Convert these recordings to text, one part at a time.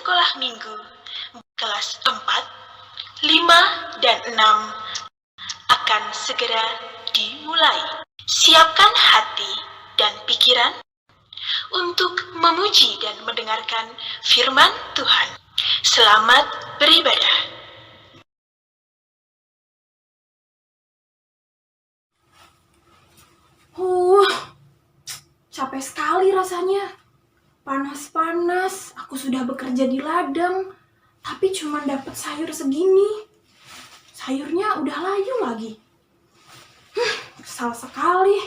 sekolah minggu kelas 4, 5, dan 6 akan segera dimulai. Siapkan hati dan pikiran untuk memuji dan mendengarkan firman Tuhan. Selamat beribadah. Capek sekali rasanya. Panas-panas, aku sudah bekerja di ladang, tapi cuma dapat sayur segini. Sayurnya udah layu lagi. Kesal sekali.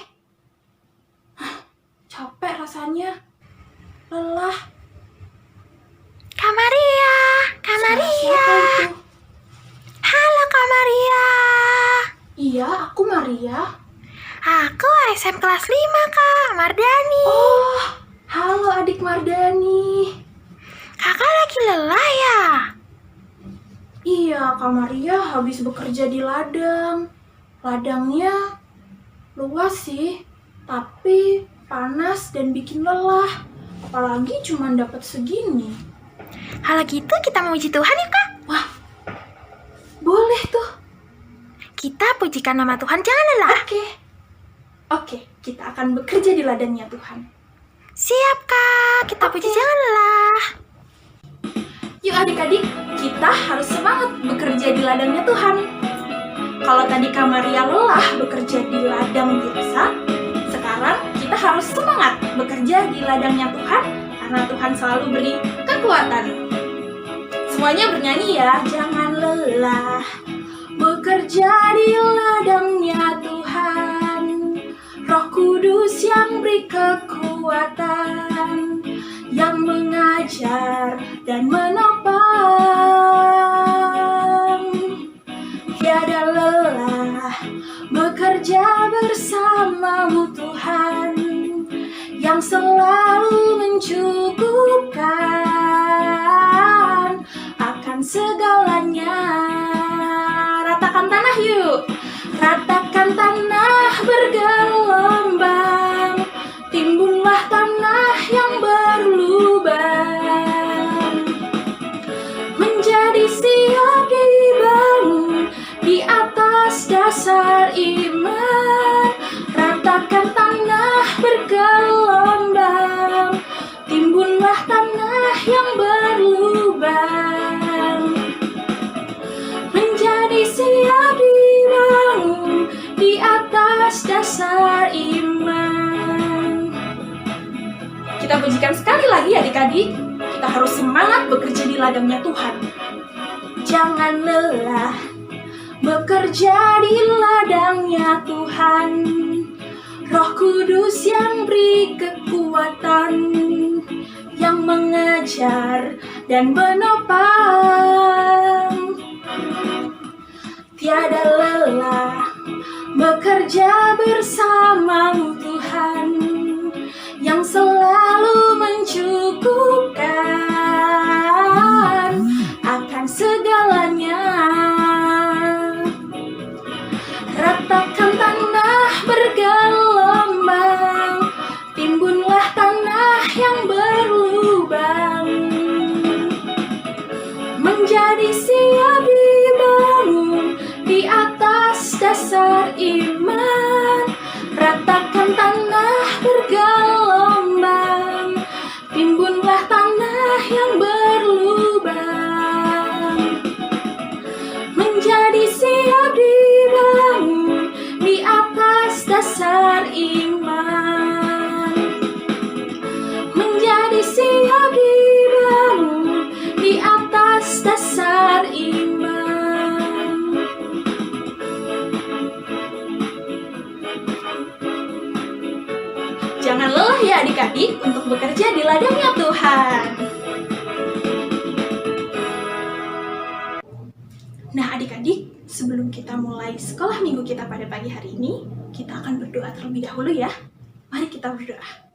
Capek rasanya. Lelah. Kak Maria, Kak Maria. Siapa itu? Halo Kak Maria. Iya, aku Maria. Aku SM kelas 5 Kak, Mardani. Oh, halo adik Mardani. Kakak lagi lelah ya? Iya, Kak Maria habis bekerja di ladang. Ladangnya luas sih, tapi panas dan bikin lelah. Apalagi cuma dapat segini. Kalau gitu kita memuji Tuhan ya Kak? Wah, boleh tuh. Kita pujikan nama Tuhan, jangan lelah. Oke, kita akan bekerja di ladangnya Tuhan. Siap Kak, kita puji jangan lelah. Yuk adik-adik, kita harus semangat bekerja di ladangnya Tuhan. Kalau tadi Kak Maria lelah bekerja di ladang biasa, sekarang kita harus semangat bekerja di ladangnya Tuhan, karena Tuhan selalu beri kekuatan. Semuanya bernyanyi ya, jangan lelah bekerja di ladangnya Tuhan. Roh Kudus yang beri kekuatan, yang mengajar dan menopang. Tiada lelah bekerja bersamamu Tuhan, yang selalu mencukupkan akan segalanya. Ratakan tanah yuk. Ratakan tanah bergelombang, timbunlah tanah yang berlubang, menjadi siap dibangun di atas dasar iman. Ratakan tanah bergelombang, timbunlah tanah yang berlubang, menjadi siap dibangun di atas dasar iman. Kita pujikan sekali lagi adik-adik. Kita harus semangat bekerja di ladangnya Tuhan. Jangan lelah bekerja di ladangnya Tuhan. Roh Kudus yang beri kekuatan, yang mengajar dan menopang. Tiada lelah bekerja bersamamu Tuhan, yang selalu mencukupkan akan segalanya. Ratakan tanah bergelombang, timbunlah tanah yang berlubang, menjadi siap dibangun di atas dasar iman. Ratakan tanah bergelombang, timbunlah tanah yang berlubang, menjadi siap dibangun di atas dasar iman, menjadi siap dibangun di atas dasar iman. Jangan lelah ya adik-adik untuk bekerja di ladangnya Tuhan. Nah adik-adik, sebelum kita mulai sekolah minggu kita pada pagi hari ini, kita akan berdoa terlebih dahulu ya. Mari kita berdoa.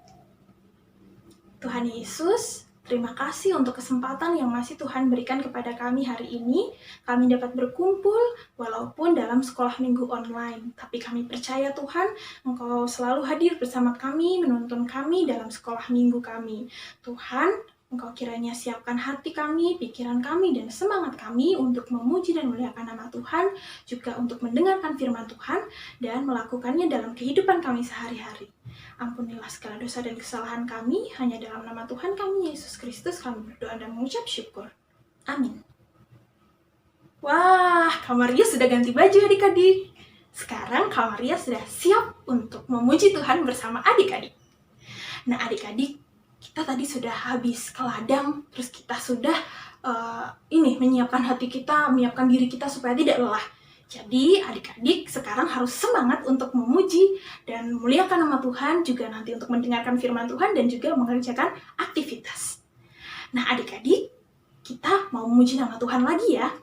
Tuhan Yesus, terima kasih untuk kesempatan yang masih Tuhan berikan kepada kami hari ini. Kami dapat berkumpul walaupun dalam sekolah minggu online. Tapi kami percaya Tuhan, Engkau selalu hadir bersama kami, menuntun kami dalam sekolah minggu kami. Tuhan, Engkau kiranya siapkan hati kami, pikiran kami, dan semangat kami untuk memuji dan memuliakan nama Tuhan, juga untuk mendengarkan firman Tuhan, dan melakukannya dalam kehidupan kami sehari-hari. Ampunilah segala dosa dan kesalahan kami, hanya dalam nama Tuhan kami, Yesus Kristus, kami berdoa dan mengucap syukur. Amin. Wah, Kak Maria sudah ganti baju adik-adik. Sekarang Kak Maria sudah siap untuk memuji Tuhan bersama adik-adik. Nah adik-adik, kita tadi sudah habis ke ladang, terus kita sudah menyiapkan hati kita, menyiapkan diri kita supaya tidak lelah. Jadi adik-adik sekarang harus semangat untuk memuji dan memuliakan nama Tuhan, juga nanti untuk mendengarkan firman Tuhan dan juga mengerjakan aktivitas. Nah adik-adik, kita mau memuji nama Tuhan lagi ya.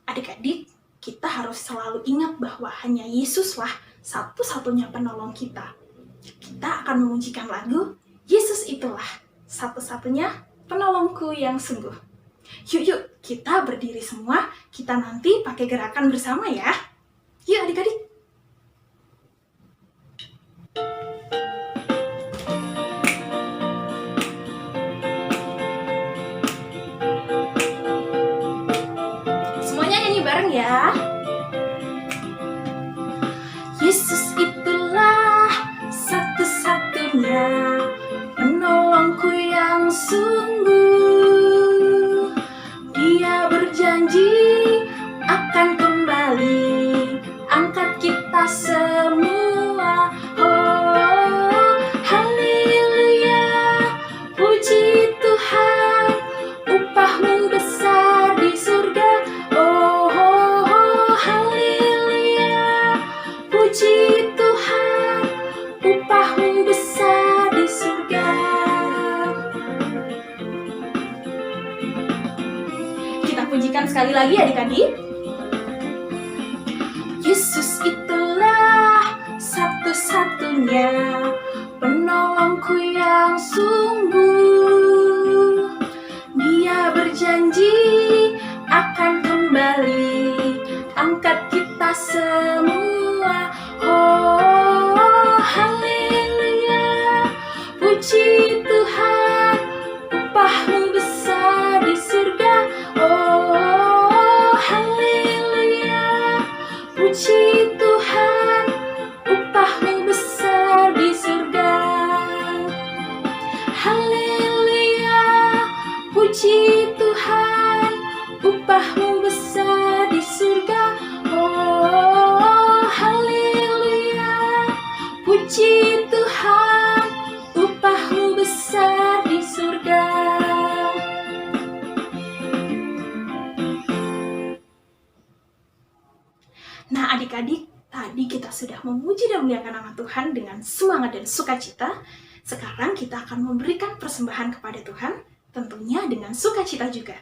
Adik-adik, kita harus selalu ingat bahwa hanya Yesuslah satu-satunya penolong kita. Kita akan memujikan lagu, Yesus itulah satu-satunya penolongku yang sungguh. Yuk, kita berdiri semua, kita nanti pakai gerakan bersama ya. Yuk adik-adik. Semuanya nyanyi bareng ya. Yesus itulah satu-satunya penolongku yang sungguh. Dia berjanji akan kembali angkat kita semua. Oh, haleluya, puji Tuhan, upahmu besar di surga. Oh, haleluya, puji Tuhan, upahmu besar di surga. Kita pujikan sekali lagi adik-adik. Yesus itulah satu-satunya penolongku yang sungguh. Dia berjanji akan kembali angkat kita semua. Oh, haleluya, puji Tuhan, upahmu besar di surga. Oh, haleluya, puji Tuhan, upahmu besar di surga. Haleluya, puji Tuhan, upahmu besar di surga. Oh, haleluya, puji Tuhan, upahmu besar di surga. Nah adik-adik, tadi kita sudah memuji dan memuliakan nama Tuhan dengan semangat dan sukacita. Sekarang kita akan memberikan persembahan kepada Tuhan, tentunya dengan sukacita juga.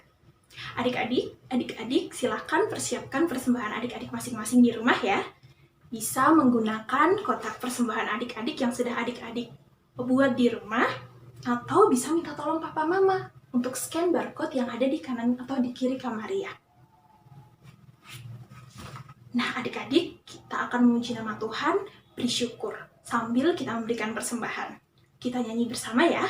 Adik-adik silahkan persiapkan persembahan adik-adik masing-masing di rumah ya. Bisa menggunakan kotak persembahan adik-adik yang sudah adik-adik buat di rumah, atau bisa minta tolong papa mama untuk scan barcode yang ada di kanan atau di kiri Kak Maria. Nah adik-adik, kita akan memuji nama Tuhan, beri syukur, sambil kita memberikan persembahan. Kita nyanyi bersama ya.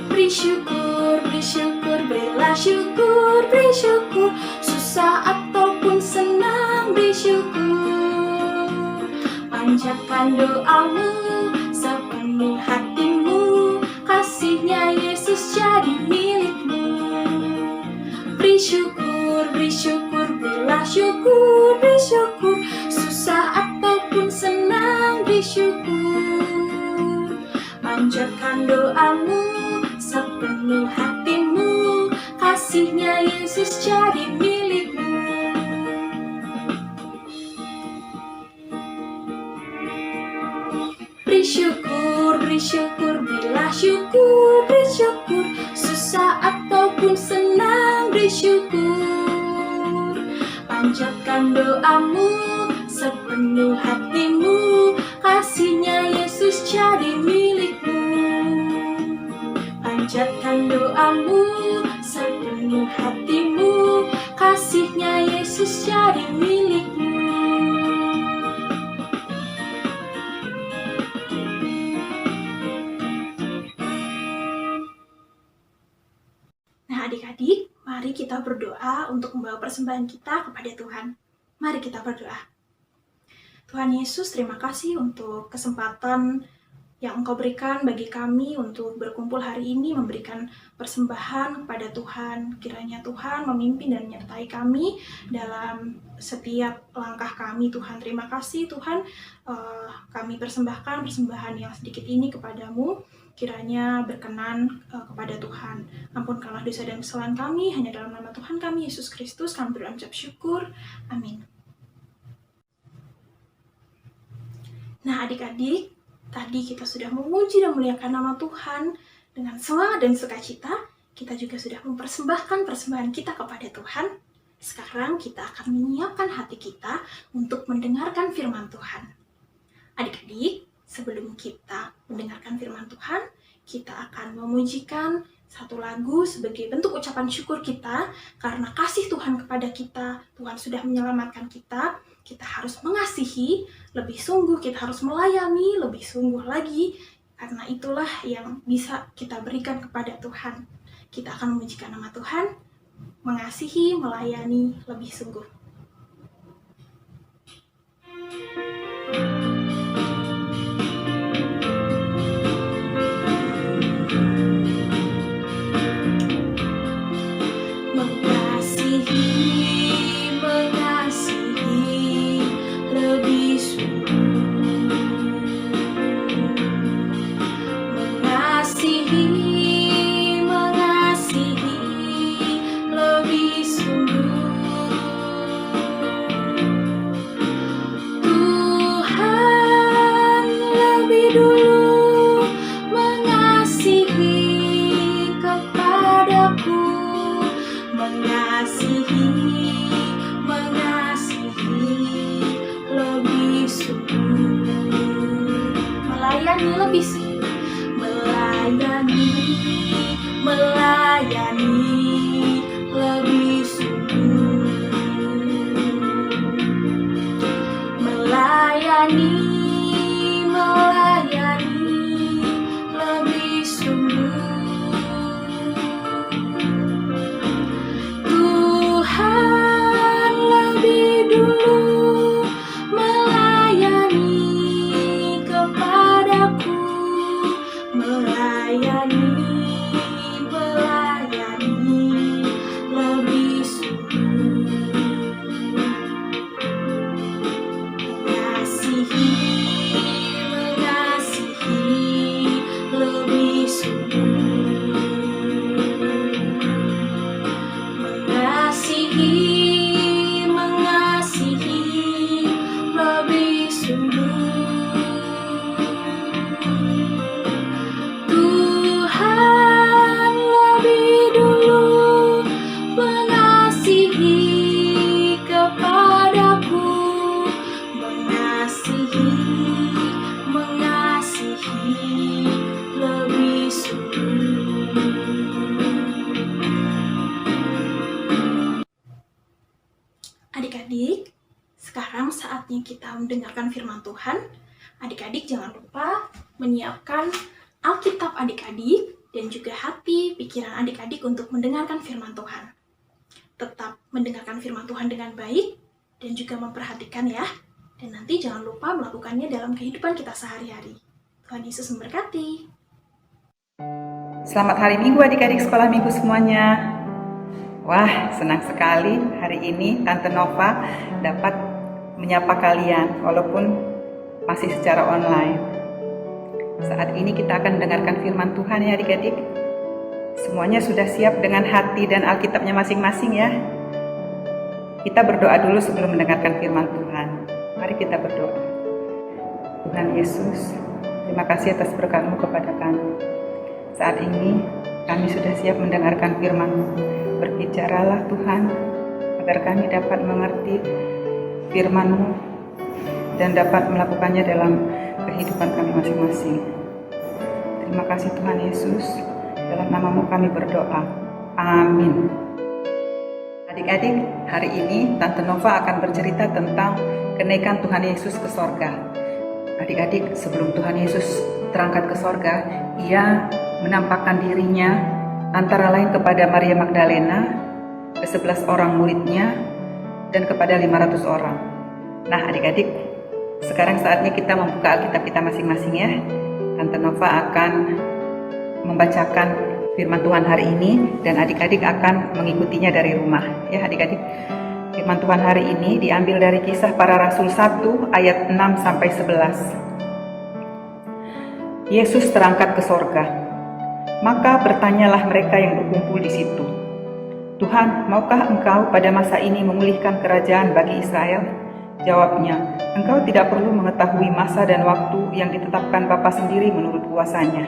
Beri syukur, berilah syukur, beri syukur, susah ataupun senang, beri syukur. Panjatkan doamu sepenuh hatimu, kasihnya Yesus jadi milikmu. Beri syukur, berilah syukur, beri syukur, susah ataupun senang, beri syukur. Panjatkan doamu sepenuh hatimu, kasihnya Yesus jadi milikmu. Beri syukur, berilah syukur, beri syukur, susah ataupun senang, beri syukur. Panjatkan doamu sepenuh hatimu, kasihnya Yesus jadi milikmu. Panjatkan doamu sepenuh hatimu, kasihnya Mari kita berdoa untuk membawa persembahan kita kepada Tuhan. Mari kita berdoa. Tuhan Yesus, terima kasih untuk kesempatan yang Engkau berikan bagi kami untuk berkumpul hari ini, memberikan persembahan kepada Tuhan. Kiranya Tuhan memimpin dan menyertai kami dalam setiap langkah kami, Tuhan. Terima kasih Tuhan, kami persembahkan persembahan yang sedikit ini kepadamu. Kiranya berkenan kepada Tuhan. Ampunkanlah dosa dan kesalahan kami, hanya dalam nama Tuhan kami, Yesus Kristus, kami berucap syukur. Amin. Nah adik-adik, tadi kita sudah memuji dan memuliakan nama Tuhan dengan semangat dan sukacita. Kita juga sudah mempersembahkan persembahan kita kepada Tuhan. Sekarang kita akan menyiapkan hati kita untuk mendengarkan firman Tuhan. Adik-adik, sebelum kita mendengarkan firman Tuhan, kita akan memujikan satu lagu sebagai bentuk ucapan syukur kita karena kasih Tuhan kepada kita. Tuhan sudah menyelamatkan kita. Kita harus mengasihi lebih sungguh, kita harus melayani lebih sungguh lagi, karena itulah yang bisa kita berikan kepada Tuhan. Kita akan memujikan nama Tuhan, mengasihi, melayani lebih sungguh. Adik-adik, sekarang saatnya kita mendengarkan firman Tuhan. Adik-adik jangan lupa menyiapkan Alkitab adik-adik dan juga hati, pikiran adik-adik untuk mendengarkan firman Tuhan. Tetap mendengarkan firman Tuhan dengan baik dan juga memperhatikan ya. Dan nanti jangan lupa melakukannya dalam kehidupan kita sehari-hari. Tuhan Yesus memberkati. Selamat hari Minggu adik-adik sekolah minggu semuanya. Wah, senang sekali hari ini Tante Nova dapat menyapa kalian walaupun masih secara online. Saat ini kita akan mendengarkan firman Tuhan ya adik-adik. Semuanya sudah siap dengan hati dan Alkitabnya masing-masing ya. Kita berdoa dulu sebelum mendengarkan firman Tuhan. Mari kita berdoa. Tuhan Yesus, terima kasih atas berkat-Mu kepada kami. Saat ini kami sudah siap mendengarkan firman-Mu. Berbicaralah Tuhan, agar kami dapat mengerti firman-Mu dan dapat melakukannya dalam kehidupan kami masing-masing. Terima kasih Tuhan Yesus, dalam nama-Mu kami berdoa. Amin. Adik-adik, hari ini Tante Nova akan bercerita tentang kenaikan Tuhan Yesus ke sorga. Adik-adik, sebelum Tuhan Yesus terangkat ke sorga, Ia menampakkan dirinya antara lain kepada Maria Magdalena ke 11 orang muridnya, dan kepada 500 orang. Nah adik-adik, sekarang saatnya kita membuka Alkitab kita masing-masing ya. Tante Nova akan membacakan firman Tuhan hari ini dan adik-adik akan mengikutinya dari rumah. Ya adik-adik, firman Tuhan hari ini diambil dari Kisah Para Rasul 1 ayat 6 sampai 11. Yesus terangkat ke sorga. Maka bertanyalah mereka yang berkumpul di situ, Tuhan, maukah Engkau pada masa ini memulihkan kerajaan bagi Israel? Jawabnya, Engkau tidak perlu mengetahui masa dan waktu yang ditetapkan Bapa sendiri menurut kuasanya.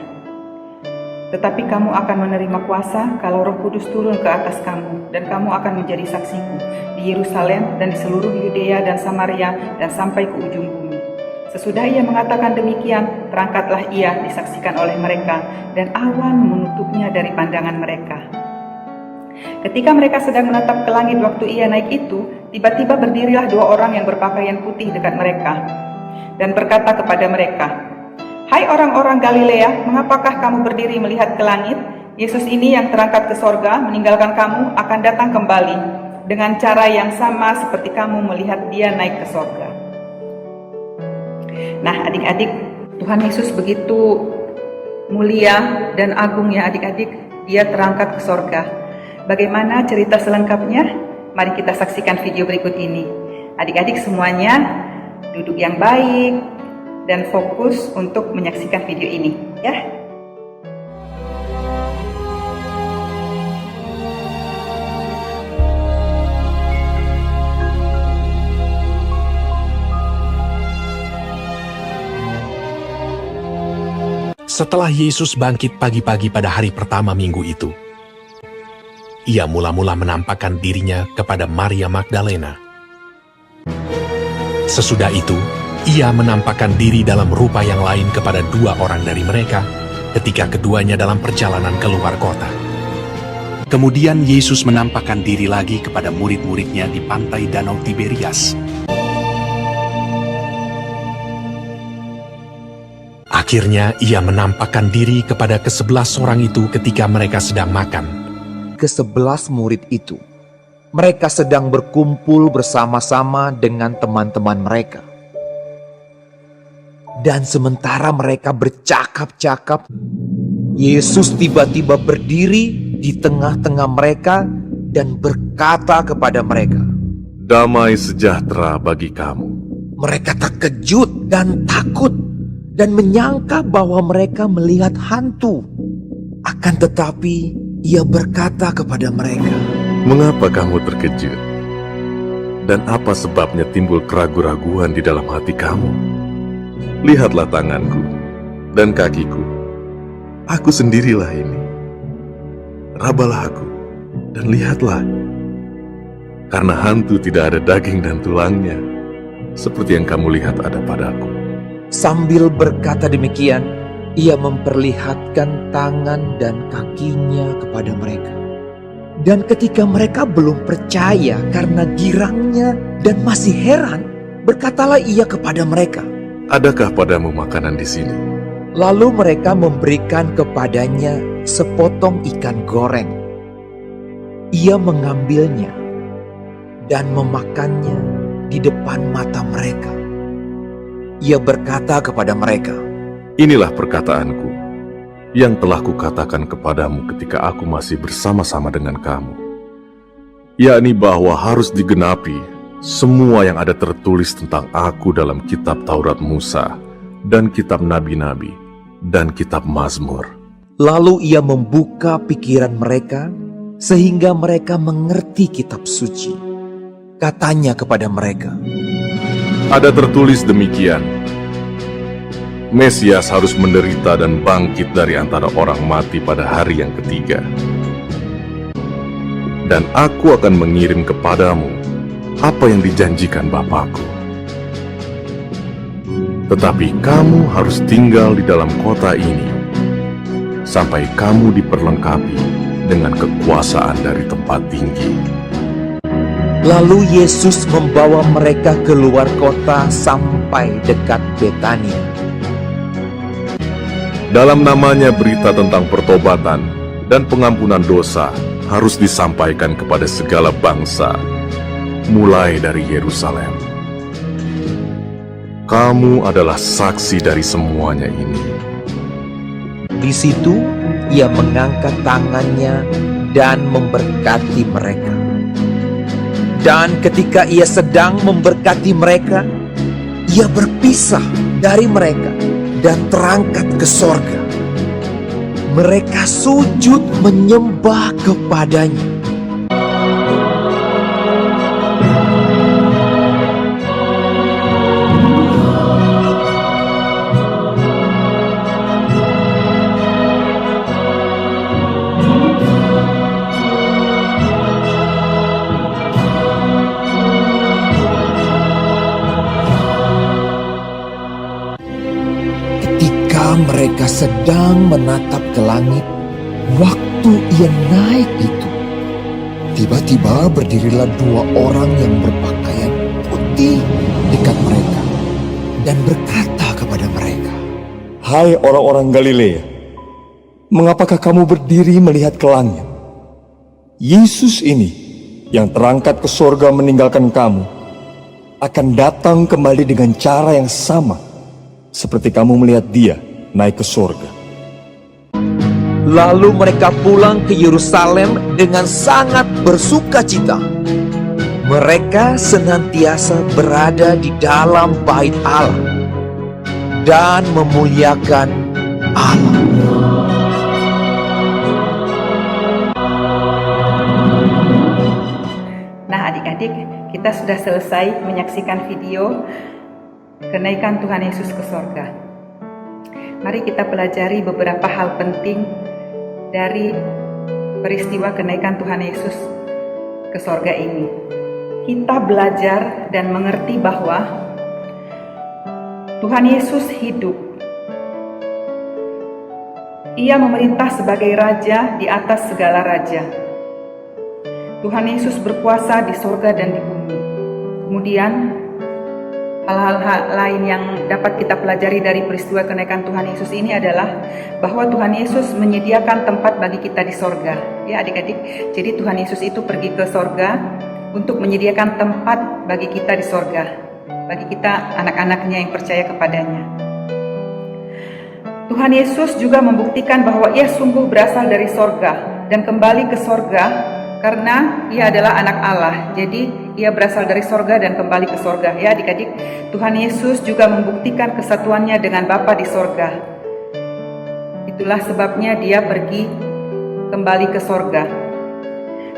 Tetapi kamu akan menerima kuasa kalau Roh Kudus turun ke atas kamu, dan kamu akan menjadi saksiku di Yerusalem dan di seluruh Yudea dan Samaria dan sampai ke ujung bumi. Sesudah ia mengatakan demikian, terangkatlah ia disaksikan oleh mereka, dan awan menutupnya dari pandangan mereka. Ketika mereka sedang menatap ke langit waktu ia naik itu, tiba-tiba berdirilah 2 orang yang berpakaian putih dekat mereka, dan berkata kepada mereka, Hai orang-orang Galilea, mengapakah kamu berdiri melihat ke langit? Yesus ini yang terangkat ke sorga, meninggalkan kamu, akan datang kembali, dengan cara yang sama seperti kamu melihat dia naik ke sorga. Nah adik-adik, Tuhan Yesus begitu mulia dan agung ya adik-adik, dia terangkat ke sorga. Bagaimana cerita selengkapnya? Mari kita saksikan video berikut ini. Adik-adik semuanya duduk yang baik dan fokus untuk menyaksikan video ini ya. Setelah Yesus bangkit pagi-pagi pada hari pertama minggu itu, ia mula-mula menampakkan dirinya kepada Maria Magdalena. Sesudah itu, ia menampakkan diri dalam rupa yang lain kepada 2 orang dari mereka ketika keduanya dalam perjalanan keluar kota. Kemudian Yesus menampakkan diri lagi kepada murid-muridnya di pantai Danau Tiberias. Akhirnya ia menampakkan diri kepada ke-11 orang itu ketika mereka sedang makan. Ke-11 murid itu, mereka sedang berkumpul bersama-sama dengan teman-teman mereka. Dan sementara mereka bercakap-cakap, Yesus tiba-tiba berdiri di tengah-tengah mereka dan berkata kepada mereka, Damai sejahtera bagi kamu. Mereka terkejut dan takut dan menyangka bahwa mereka melihat hantu. Akan tetapi ia berkata kepada mereka, Mengapa kamu terkejut? Dan apa sebabnya timbul keraguan-raguan di dalam hati kamu? Lihatlah tanganku dan kakiku. Aku sendirilah ini. Rabalah aku dan lihatlah. Karena hantu tidak ada daging dan tulangnya, seperti yang kamu lihat ada padaku. Sambil berkata demikian, ia memperlihatkan tangan dan kakinya kepada mereka. Dan ketika mereka belum percaya karena girangnya dan masih heran, berkatalah ia kepada mereka, Adakah padamu makanan di sini? lalu mereka memberikan kepadanya sepotong ikan goreng. Ia mengambilnya dan memakannya di depan mata mereka. Ia berkata kepada mereka, Inilah perkataanku yang telah kukatakan kepadamu ketika aku masih bersama-sama dengan kamu, yakni bahwa harus digenapi semua yang ada tertulis tentang aku dalam kitab Taurat Musa dan kitab Nabi-Nabi dan kitab Mazmur. Lalu ia membuka pikiran mereka sehingga mereka mengerti kitab suci. Katanya kepada mereka, Ada tertulis demikian, Mesias harus menderita dan bangkit dari antara orang mati pada hari yang ketiga. Dan aku akan mengirim kepadamu apa yang dijanjikan Bapakku. Tetapi kamu harus tinggal di dalam kota ini sampai kamu diperlengkapi dengan kekuasaan dari tempat tinggi. lalu Yesus membawa mereka keluar kota sampai dekat Betania. Dalam namanya berita tentang pertobatan dan pengampunan dosa harus disampaikan kepada segala bangsa, mulai dari Yerusalem. Kamu adalah saksi dari semuanya ini. Di situ ia mengangkat tangannya dan memberkati mereka. Dan ketika ia sedang memberkati mereka, ia berpisah dari mereka dan terangkat ke sorga. Mereka sujud menyembah kepadanya. Mereka sedang menatap ke langit. Waktu ia naik itu, tiba-tiba berdirilah 2 orang yang berpakaian putih dekat mereka dan berkata kepada mereka, "Hai orang-orang Galilea, mengapakah kamu berdiri melihat ke langit? Yesus ini yang terangkat ke sorga meninggalkan kamu akan datang kembali dengan cara yang sama seperti kamu melihat dia naik ke sorga." Lalu mereka pulang ke Yerusalem dengan sangat bersukacita. Mereka senantiasa berada di dalam bait Allah dan memuliakan Allah. Nah, adik-adik, kita sudah selesai menyaksikan video kenaikan Tuhan Yesus ke sorga. Mari kita pelajari beberapa hal penting dari peristiwa kenaikan Tuhan Yesus ke sorga ini. Kita belajar dan mengerti bahwa Tuhan Yesus hidup. Ia memerintah sebagai Raja di atas segala raja. Tuhan Yesus berkuasa di sorga dan di bumi. Kemudian hal-hal lain yang dapat kita pelajari dari peristiwa kenaikan Tuhan Yesus ini adalah bahwa Tuhan Yesus menyediakan tempat bagi kita di sorga. Ya adik-adik, jadi Tuhan Yesus itu pergi ke sorga untuk menyediakan tempat bagi kita di sorga, bagi kita anak-anaknya yang percaya kepadanya. Tuhan Yesus juga membuktikan bahwa ia sungguh berasal dari sorga dan kembali ke sorga karena ia adalah anak Allah. Jadi ia berasal dari sorga dan kembali ke sorga. Ya adik-adik, Tuhan Yesus juga membuktikan kesatuannya dengan Bapa di sorga. Itulah sebabnya dia pergi kembali ke sorga.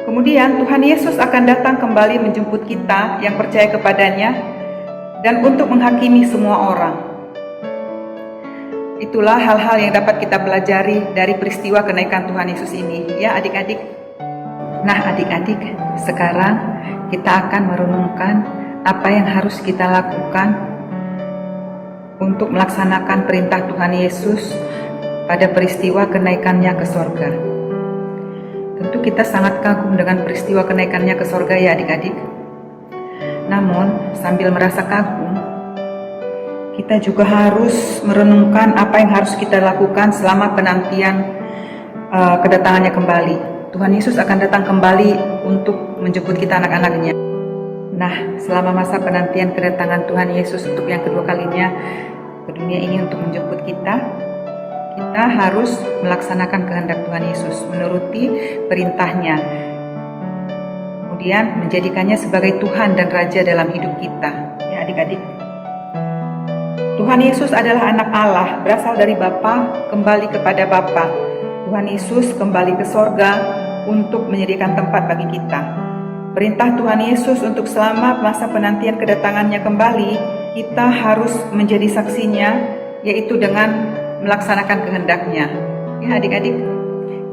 Kemudian Tuhan Yesus akan datang kembali menjemput kita yang percaya kepadanya dan untuk menghakimi semua orang. Itulah hal-hal yang dapat kita pelajari dari peristiwa kenaikan Tuhan Yesus ini. Ya adik-adik. Nah adik-adik, sekarang kita akan merenungkan apa yang harus kita lakukan untuk melaksanakan perintah Tuhan Yesus pada peristiwa kenaikannya ke sorga. Tentu kita sangat kagum dengan peristiwa kenaikannya ke sorga ya adik-adik. Namun sambil merasa kagum, kita juga harus merenungkan apa yang harus kita lakukan selama penantian kedatangannya kembali. Tuhan Yesus akan datang kembali untuk menjemput kita anak-anaknya. Nah, selama masa penantian kedatangan Tuhan Yesus untuk yang kedua kalinya ke dunia ini untuk menjemput kita harus melaksanakan kehendak Tuhan Yesus, menuruti perintahnya, kemudian menjadikannya sebagai Tuhan dan Raja dalam hidup kita. Ya adik-adik, Tuhan Yesus adalah anak Allah, berasal dari Bapa, kembali kepada Bapa. Tuhan Yesus kembali ke sorga untuk menyediakan tempat bagi kita. Perintah Tuhan Yesus untuk selama masa penantian kedatangannya kembali, kita harus menjadi saksinya, yaitu dengan melaksanakan kehendaknya. Ya adik-adik,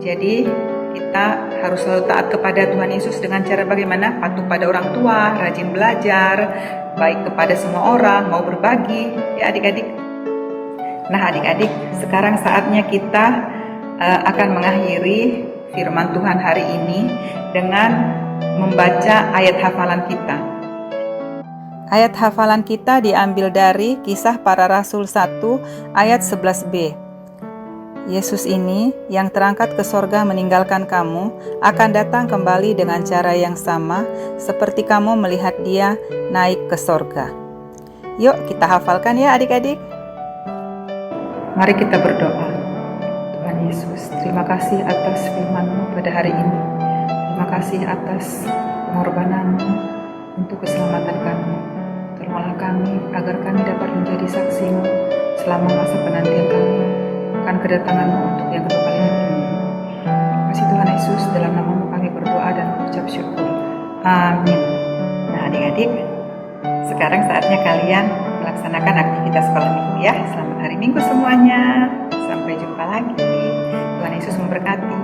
jadi kita harus selalu taat kepada Tuhan Yesus dengan cara bagaimana? Patuh pada orang tua, rajin belajar, baik kepada semua orang, mau berbagi. Ya adik-adik. Nah adik-adik, sekarang saatnya kita akan mengakhiri firman Tuhan hari ini dengan membaca ayat hafalan kita. Ayat hafalan kita diambil dari Kisah Para Rasul 1 ayat 11b. Yesus ini yang terangkat ke sorga meninggalkan kamu akan datang kembali dengan cara yang sama seperti kamu melihat dia naik ke sorga. Yuk kita hafalkan ya adik-adik. Mari kita berdoa. Tuhan Yesus, terima kasih atas firman-Mu pada hari ini. Terima kasih atas pengorbanan-Mu untuk keselamatan kami. Tolonglah kami agar kami dapat menjadi saksi-Mu selama masa penantian kami akan kedatangan-Mu untuk yang kedua kalinya di dunia. Terima kasih Tuhan Yesus, dalam nama-Mu kami berdoa dan mengucap syukur. Amin. Nah adik-adik, sekarang saatnya kalian melaksanakan aktivitas sekolah minggu ya. Selamat hari Minggu semuanya. Sampai jumpa lagi. Tuhan Yesus memberkati.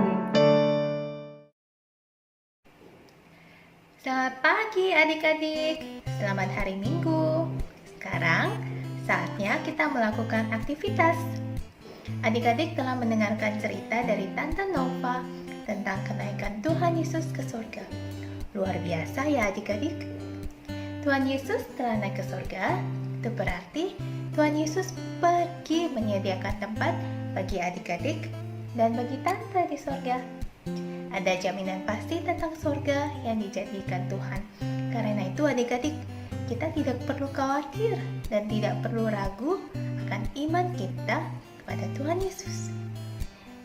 Selamat pagi adik-adik, selamat hari Minggu. Sekarang saatnya kita melakukan aktivitas. Adik-adik telah mendengarkan cerita dari Tante Nova tentang kenaikan Tuhan Yesus ke surga. Luar biasa ya adik-adik. Tuhan Yesus telah naik ke surga, itu berarti Tuhan Yesus pergi menyediakan tempat bagi adik-adik dan bagi Tante di surga. Ada jaminan pasti tentang surga yang dijadikan Tuhan. Karena itu adik-adik, kita tidak perlu khawatir dan tidak perlu ragu akan iman kita kepada Tuhan Yesus.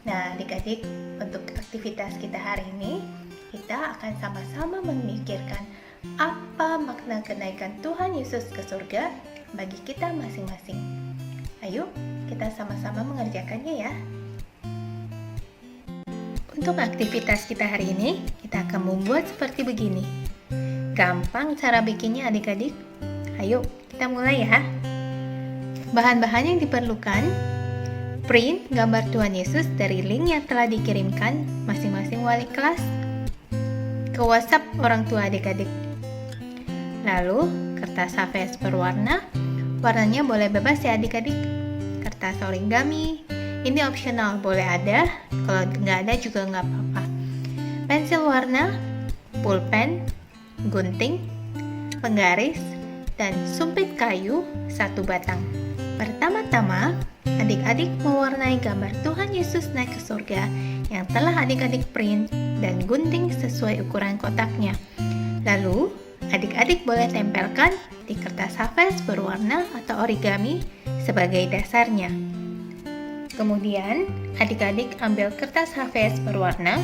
Nah adik-adik, untuk aktivitas kita hari ini, kita akan sama-sama memikirkan apa makna kenaikan Tuhan Yesus ke surga bagi kita masing-masing. Ayo, kita sama-sama mengerjakannya ya. Untuk aktivitas kita hari ini, kita akan membuat seperti begini. Gampang cara bikinnya adik-adik. Ayo, kita mulai ya. Bahan-bahan yang diperlukan: print gambar Tuhan Yesus dari link yang telah dikirimkan masing-masing wali kelas ke WhatsApp orang tua adik-adik. Lalu, kertas HVS berwarna. Warnanya boleh bebas ya adik-adik. Kertas origami, ini opsional, boleh ada. Kalau nggak ada juga nggak apa-apa. Pensil warna, pulpen, gunting, penggaris, dan sumpit kayu 1 batang. Pertama-tama, adik-adik mewarnai gambar Tuhan Yesus naik ke surga yang telah adik-adik print dan gunting sesuai ukuran kotaknya. Lalu, adik-adik boleh tempelkan di kertas HVS berwarna atau origami sebagai dasarnya. Kemudian, adik-adik ambil kertas HVS berwarna,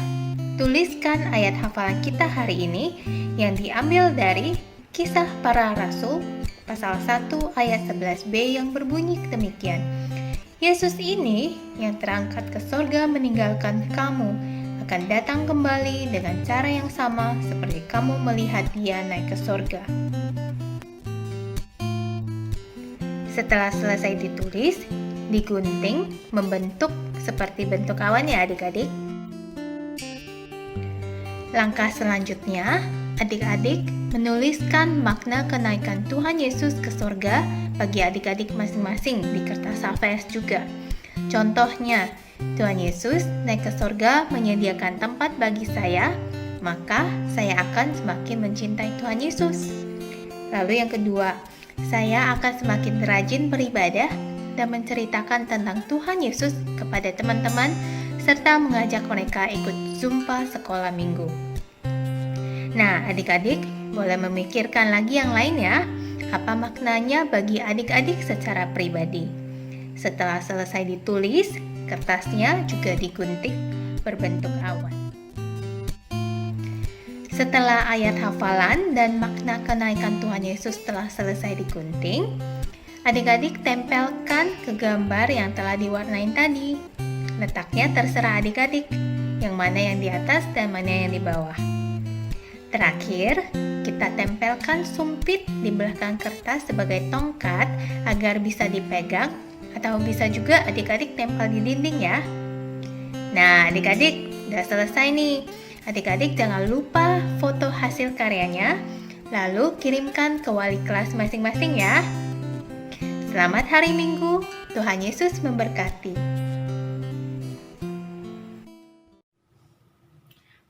tuliskan ayat hafalan kita hari ini yang diambil dari Kisah Para Rasul pasal 1 ayat 11b yang berbunyi demikian. Yesus ini yang terangkat ke surga meninggalkan kamu akan datang kembali dengan cara yang sama seperti kamu melihat dia naik ke surga. Setelah selesai ditulis, digunting membentuk seperti bentuk awan ya adik-adik. Langkah selanjutnya, adik-adik menuliskan makna kenaikan Tuhan Yesus ke surga bagi adik-adik masing-masing di kertas HVS juga. Contohnya, Tuhan Yesus naik ke surga menyediakan tempat bagi saya, maka saya akan semakin mencintai Tuhan Yesus. Lalu yang kedua, saya akan semakin rajin beribadah dan menceritakan tentang Tuhan Yesus kepada teman-teman serta mengajak mereka ikut Zumba sekolah minggu. Nah, adik-adik boleh memikirkan lagi yang lain ya, apa maknanya bagi adik-adik secara pribadi. Setelah selesai ditulis, kertasnya juga digunting berbentuk awan. Setelah ayat hafalan dan makna kenaikan Tuhan Yesus telah selesai digunting, adik-adik tempelkan ke gambar yang telah diwarnain tadi. Letaknya terserah adik-adik, yang mana yang di atas dan mana yang di bawah. Terakhir, kita tempelkan sumpit di belakang kertas sebagai tongkat agar bisa dipegang, atau bisa juga adik-adik tempel di dinding ya. Nah, adik-adik udah selesai nih. Adik-adik jangan lupa foto hasil karyanya, lalu kirimkan ke wali kelas masing-masing ya. Selamat hari Minggu, Tuhan Yesus memberkati.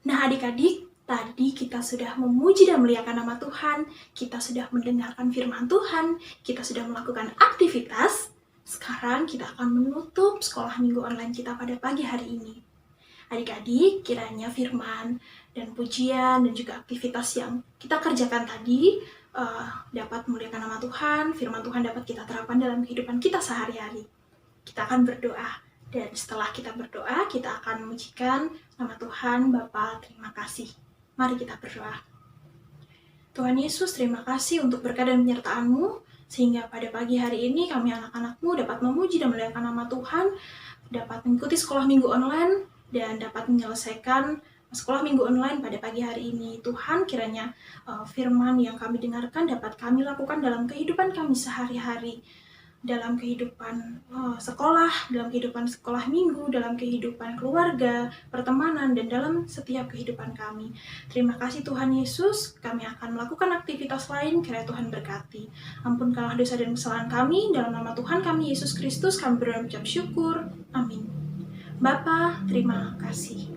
Nah adik-adik, tadi kita sudah memuji dan memuliakan nama Tuhan, kita sudah mendengarkan firman Tuhan, kita sudah melakukan aktivitas. Sekarang kita akan menutup sekolah minggu online kita pada pagi hari ini. Adik-adik, kiranya firman dan pujian dan juga aktivitas yang kita kerjakan tadi dapat memuliakan nama Tuhan, firman Tuhan dapat kita terapkan dalam kehidupan kita sehari-hari. Kita akan berdoa, dan setelah kita berdoa, kita akan memujikan nama Tuhan. Bapa, terima kasih. Mari kita berdoa. Tuhan Yesus, terima kasih untuk berkat dan penyertaan-Mu, sehingga pada pagi hari ini kami anak-anak-Mu dapat memuji dan memuliakan nama Tuhan, dapat mengikuti sekolah minggu online, dan dapat menyelesaikan sekolah minggu online pada pagi hari ini. Tuhan, kiranya firman yang kami dengarkan dapat kami lakukan dalam kehidupan kami sehari-hari, dalam kehidupan sekolah, dalam kehidupan sekolah minggu, dalam kehidupan keluarga, pertemanan, dan dalam setiap kehidupan kami. Terima kasih Tuhan Yesus, kami akan melakukan aktivitas lain, kiranya Tuhan berkati. Ampunkanlah dosa dan kesalahan kami, dalam nama Tuhan kami Yesus Kristus, kami berdoa mengucap syukur. Amin. Bapa, terima kasih.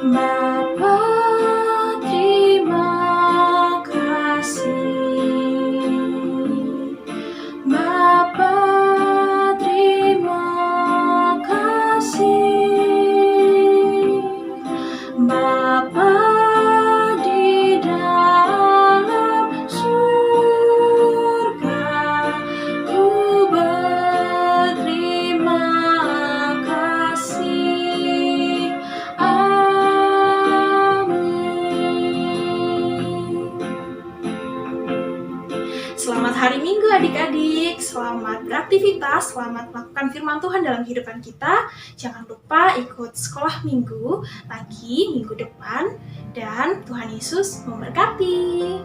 Bapa, terima kasih. Bapa, terima kasih. Bapa di dalam surga, ku berterima kasih. Selamat hari Minggu adik-adik, selamat beraktivitas, selamat melakukan firman Tuhan dalam kehidupan kita. Jangan lupa ikut sekolah minggu lagi minggu depan, dan Tuhan Yesus memberkati.